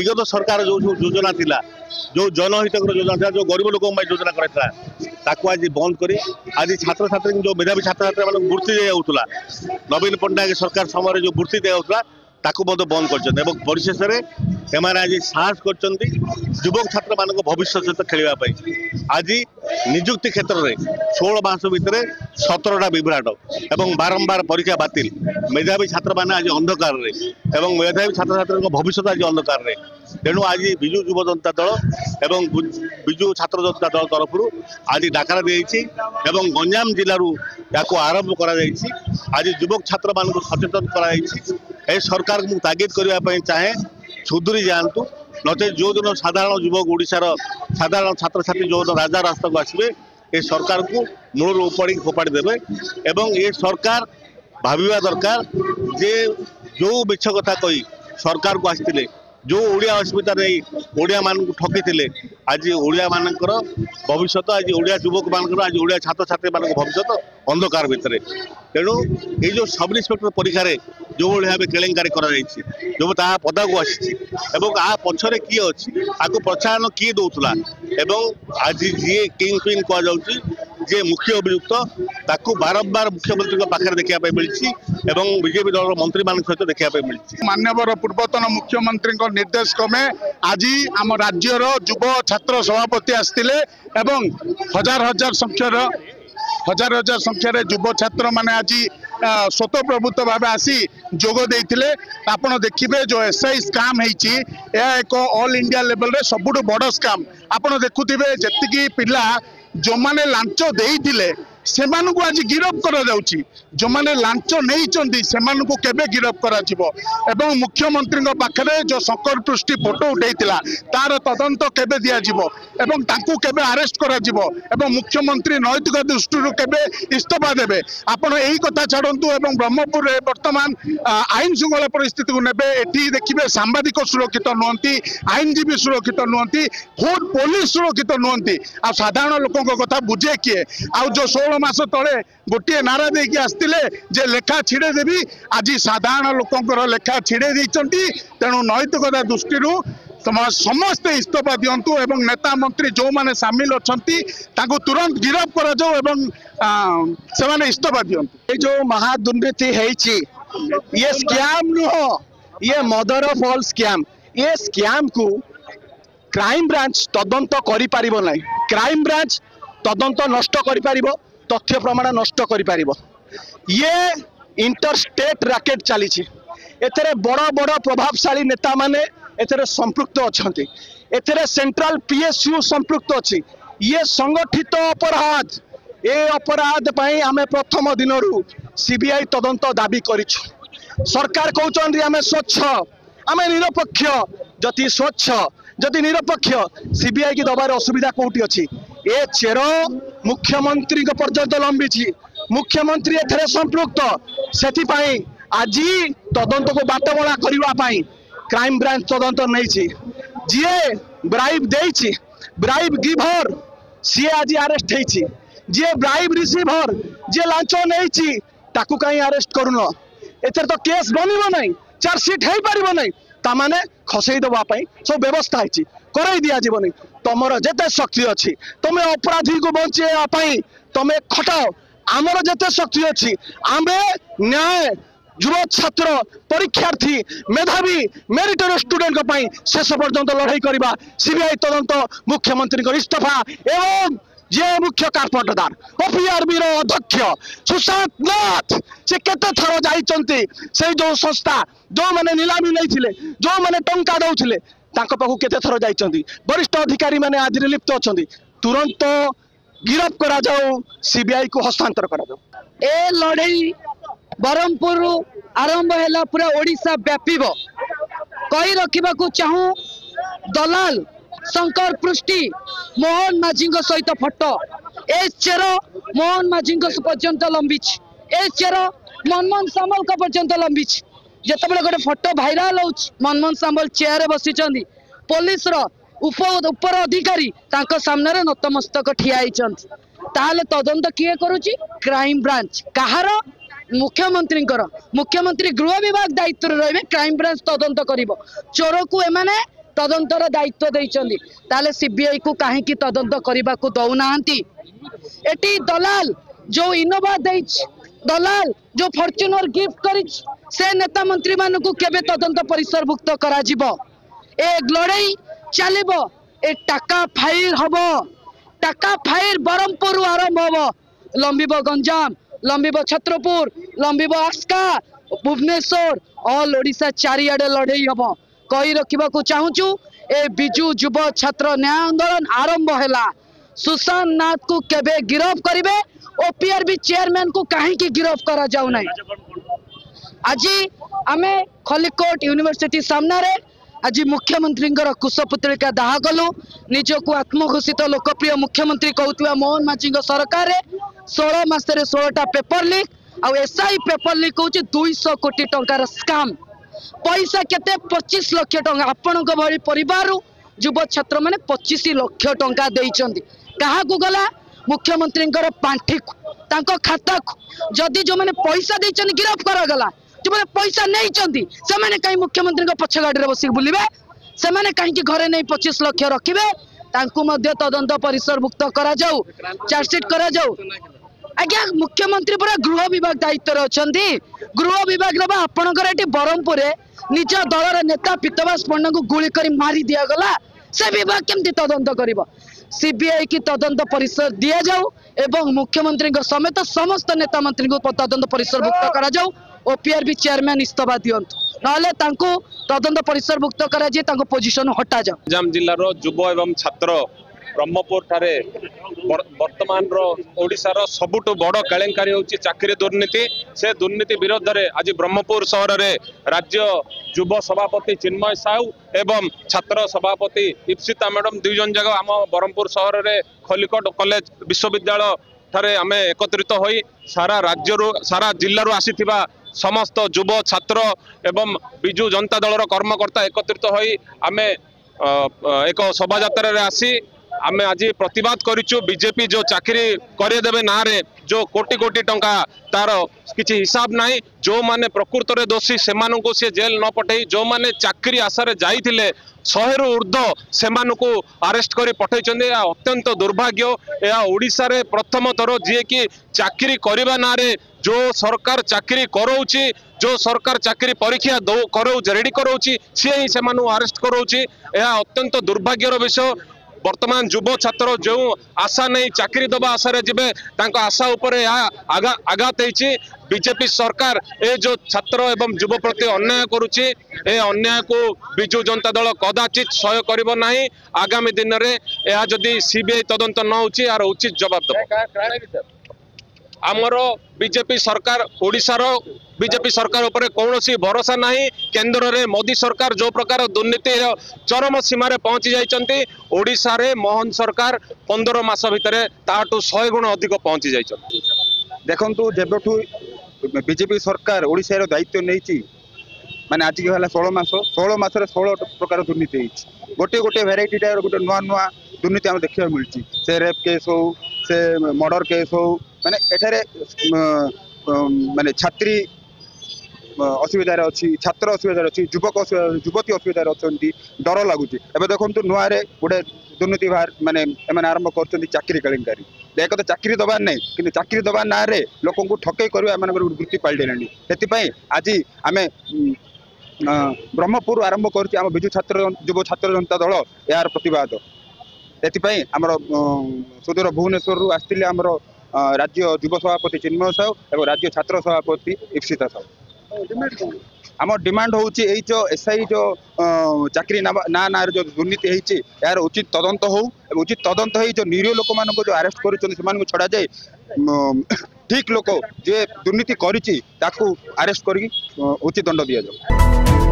विगत सरकार जो योजना थिला जो जनहितकर योजना था जो गरीब लोक योजना कराइला ताकू आज बंद करी आज छात्र छात्री जो मेधावी छात्र छात्री मान वृत्ति दिया नवीन पट्टनायक सरकार समय जो वृत्ति दिया ताकू बंद कर परिशेष में आज साहस कर युवक छात्र मान भविष्य सहित खेलवाई आज निजुक्ति क्षेत्र में 16 मास भितर 17टा विभ्राट एवं बारंबार परीक्षा बातिल मेधावी छात्र मैंने आज अंधकार एवं मेधावी छात्र छात्री भविष्य आज अंधकार तेणु आज विजु युव जनता दल एवं विजु छात्र जनता दल तरफ आज डाकरा दी गंजाम जिलूर या आरंभ कर आज युवक छात्र मान सचेतन कर सरकार को तागिद करने चाहे सुधुरी जातु नचे जो दिन साधारण युवक ओडिशार साधारण छात्र छात्री जो दिन राजा रास्ता को आसवे ये सरकार को मूल उपाड़ी फोपाड़ी देवे एवं ये सरकार भाविबा दरकार जे जो मिछ कथा कही सरकार को आसते जो ओडिया अस्मिता नहीं ओडिया मान ठकी थे आज ओडिया मानकर भविष्य आज ओडिया युवक मान आज ओडिया छात्र छात्री मान भविष्य अंधकार भितर तेणु ये जो सब इन्स्पेक्टर परीक्षा जो भाव केलेंकारी जो पदा को आसी पछरे किए अच्छी आपको प्रोत्साहन किए दौला आज जी किंग पिन कहुच्छी जे मुख्य अभियुक्त ताकू बारंबार मुख्यमंत्री पाखे देखा मिली बीजेपी दल मंत्री मान सहित देखा मिली माननीय पूर्वतन मुख्यमंत्री निर्देश क्रमे आज आम राज्यर युव छात्र सभापति आसते हजार हजार संख्यार युव छात्र माने आज स्वतःप्रभुत्व भाव आसी जोग देते आपड़ देखिए जो एसआई स्काम है एक ऑल इंडिया लेवल रे सबुठ बड़ स्काम आपड़ देखुवे जी पिला जो माने लांच देइथिले सेमानकु आज गिरफ करा जाउची जो माने लांच नहीं सेमानकु केबे गिरफ करा जिवो एवं मुख्यमंत्री पाखरे जो शंकर पृष्टि फोटो उठेइतिला तार तदंत केबे दिया जिवो एवं तांकु केबे अरेस्ट करा जिवो एवं मुख्यमंत्री नैतिक दृष्टि केबे इस्तीफा देबे आपण एही कथा छाडंतु एवं ब्रह्मपुर रे वर्तमान आईन श्रृंखला परिस्थिति को नेबे एठी देखिबे सांबादिक सुरक्षित नुहंती आईनजीवी सुरक्षित नुहंती खुद पुलिस सुरक्षित नुहंती आ साधारण लोकक कथा बुझे किए आ जो 16 मास तले गोटे नारा देकी आसते जे लेखा छिड़े देवी आज साधारण लोकंर लेखा छिड़े देइचंती तेणु नैतिकता दृष्टि समस्ते इस्तीफा दिंतु एवं नेता मंत्री जो माने सामिल अच्छी तुरंत गिरफ कर इस्तीफा दिंतु ये जो महादुर्नीति है ये स्कैम नुह ये मदर ऑफ ऑल स्कैम ये स्कैम को क्राइम ब्रांच तदंत करि परिबो नै क्राइम ब्रांच तदंत नष्ट करि परिबो तथ्य प्रमाण नष्ट करि परिबो ये इंटर स्टेट रैकेट चली एथरे बड़ बड़ प्रभावशाली नेता माने एथरे संपृक्त अछंती एथरे सेंट्रल पीएसयू संपृक्त अछि ये संगठित अपराध ए अपराध पई आमे प्रथम दिनरु सीबीआई तदंत दाबी करिछु सरकार कहउचन आमे स्वच्छ आमे निरपेक्ष जति स्वच्छ जदि निरपेक्ष सीबीआई की दबार असुविधा कौटी अच्छी ए चेर मुख्यमंत्री पर्यंत लंबी मुख्यमंत्री एथरे संपृक्त से आज तदंत को बाटबला करने क्राइम ब्रांच तदंत नहीं जी ब्राइब दे ब्राइब गिभर सी आज अरेस्ट होती जी ब्राइब रिसीभर जी लांच नहीं ताकू कहीं अरेस्ट करूल एथर तो केस बनब ना चार्जसीट हो पार ना ताने खसई देवाई सब व्यवस्था है दि जावनी तुम जिते शक्ति अच्छी तुम अपराधी को बचाई तुम खटाओ आमर जिते शक्ति अच्छी आम न्याय युव छात्र परीक्षार्थी मेधावी मेरिटर स्टूडेंट शेष पर्यंत लड़ाई करवा सीबीआई तदंत मुख्यमंत्री इस्तीफा एवं जे मुख्य कार्पटदार ओपीआरबी अध्यक्ष सुशांत नाथ से केते थर जाइचंती से जो संस्था जो माने नीलामी नहीं जो माने टंका दउथिले तांको पाखु केते थर जाइचंती वरिष्ठ अधिकारी माने आज लिप्त अछंती तुरंत गिरफ करा जाओ सीबीआई को हस्तांतर करा जाओ ए लड़ाई बरहमपुर आरंभ हैला पूरा ओडिशा व्यापीबो कई रखिबा को चाहू दलाल शंकर पृष्टि मोहन माझी सहित फोटो ए चेर मोहन माझी पर्यंत लंबी ए चेर मनमोहन सामल पर्यंत लंबी जिते गोटे फोटो भाइराल हो मनमोहन सामल चेयर बसी पुलिस उपर अधिकारी सामने नतमस्तक ठिया ताहले तदंत किए करुची क्राइम ब्रांच कहार मुख्यमंत्री गृह विभाग दायित्व रही क्राइम ब्रांच तदंत कर चोर को एमाने तदंतर दायित्व देइचंदी ताले सीबीआई को काहे की तदंत करबा को दउनाहंती एटी दलाल जो इनोवा देइछ दलाल जो फॉर्च्यूनर गिफ्ट करिछ से नेता मंत्री मान को केबे तदंत परिसरभुक्त करा जिवो ए लड़ाई चलिबो ए टाका फाइल हबो टाका फाइल बरमपुर आरंभ हबो लंबिबो गंजाम लंबिबो छत्रपुर लंबिबो आस्का भुवनेश्वर ऑल ओडिशा चारियाडे लड़ाई हबो कही रखा चाहूँ ए बिजु युव छात्र न्याय आंदोलन आरंभ है सुशांत नाथ को केबे गिरफ करेंगे ओपीआरबी चेयरमैन को कहीं गिरफ करा जाऊ ना आज आमे खलिकोट यूनिवर्सिटी सामने रे आज मुख्यमंत्री कुशपुतलिका दाह कलु निजक आत्मघोषित लोकप्रिय मुख्यमंत्री कहूथिबा मोहन माझी सरकार 16 मास 16टा पेपर लीक आ एसआई पेपर लीक होची 200 कोटी टंकार स्काम पैसा केते 25 लाख टंका आपण भली परिवार युव छात्र माने 25 लाख टंका देइचंदी कहा को गला मुख्यमंत्री पांठी तांको खाता जदि जो माने पैसा देइचंदी गिरफ करा गला जो माने पैसा नहीं चंदी से माने कहीं मुख्यमंत्री पछ गाड़ी रे बसी बुलिबे से माने कहीं घरे नहीं 25 लाख रखिबे तांको मध्य तदंत परिसरभुक्त करा जाऊ चार्जशीट करा जाऊ आज्ञा मुख्यमंत्री पूरा गृह विभाग दायित्व अच्छी गृह विभाग आपणकर ये बरमपुर निज दलर नेता पीतवास पंडा को गुली कर मारी दिगला से विभाग केमती तदंत कर सीबीआई की तदंत परिसर दि जाऊ एवं मुख्यमंत्री समेत समस्त नेता मंत्री को तदंत परिसरभुक्त करा जाऊ ओपीआरबी चेयरमैन इस्तीफा दिंतु ना तदंत परिसरभुक्त करा पोजिशन हटा जाऊ गंजाम जिल्लार युव एवं छात्र ब्रह्मपुर ठारे वर्तमान ओडिशार सबुठ बड़ केलेंकारी होची चाकरी दुर्नीति से दुर्नीति विरोध में आज ब्रह्मपुर सहर में राज्य युव सभापति चिन्मय साहू एवं छात्र सभापति इप्सिता मैडम दुई जन जगह आम ब्रह्मपुर सहर में खलिकोट कॉलेज विश्वविद्यालय ठारे आमे एकत्रित होई सारा राज्य सारा जिल्लारू आसीथिबा समस्त युव छात्र एवं बिजु जनता दलर कर्मकर्ता एकत्रित होई आमे एक शोभा यात्रा आसी आमे आज प्रतिवाद करिचु बीजेपी जो चाकरी करे देबे ना रे जो कोटी कोटी टंका तार किछि हिसाब नाही जो माने प्रकृत रे दोषी सेमानु को से जेल न पठेई जो माने चाकरी आशा रे जाईथिले 100 रु ऊर्ध्व सेमानु अरेस्ट करी पठेइचंदे अत्यंत दुर्भाग्य या ओडिसा रे प्रथम थर जे कि चाकरी करबा ना रे जो सरकार चाकरी करौची जो सरकार चाकरी परीक्षा करौ रेडी करौची से ही सेमानु अरेस्ट करौची या अत्यंत दुर्भाग्यर विषय वर्तमान युव छात्र जो आशा नहीं चाकरी दबा आशा जीवे आशा उपर आघात होती बीजेपी सरकार ए जो छात्र एवं युव प्रति अन्याय करुच्ची ए अन्याय को बिजु जनता दल कदाचित सहय करिबो नाही आगामी दिन में यह जदि सीबीआई तदंत न होची यार उचित जवाब दब आमर बीजेपी सरकार ओडिशार बीजेपी सरकार उपरे कौनसी भरोसा नहीं केंद्र रे मोदी सरकार जो प्रकार दुर्नीति चरम सीमा रे पहुंची जाइचंती ओडिशा रे मोहन सरकार 15 मास भितर ताटू 100 गुण अधिक पहुंची जाइचंती देखंतु जेबठू बीजेपी सरकार ओडिशा रो दायित्व नेची माने आज के 16 मास रे 16 प्रकार दुर्नीति होइछि गोटे गोटे वैरायटी टाइप गोटे नुआ नुआ दुर्नीति हम देखिबा मिलछि से रेप केस हो से मर्डर केस हो माने एठारे माने छात्री असुविधार अच्छी छात्र असुविधार अच्छी युवक युवती असुविधार अच्छा डर लगुच एवं देखो नुआ गोटे दुर्नीति बाहर माने एम आरंभ कर चाकरी केलेंकारी एक तो चाकरी दबार नहीं कि चाकरी दबार ना लोक ठकई कर वृत्ति पलटि से आज आम ब्रह्मपुर आरंभ कर बिजु छात्र युव छात्र जनता दल यार प्रतिवाद से आमर सुदूर भुवनेश्वर आसते आमर राज्य युव सभापति चिन्मय साहू और राज्य छात्र सभापति इप्सिता साहू आम डिमांड हूँ जो एसआई जो चाकरी ना ना जो दुर्नीति होती यार उचित तदंत हो उचित तदंत हो जो निरीह लोक मान जो अरेस्ट कर छड़ा जाए ठीक लोक जे दुर्नीति करेस्ट कर उचित दंड दि जाए।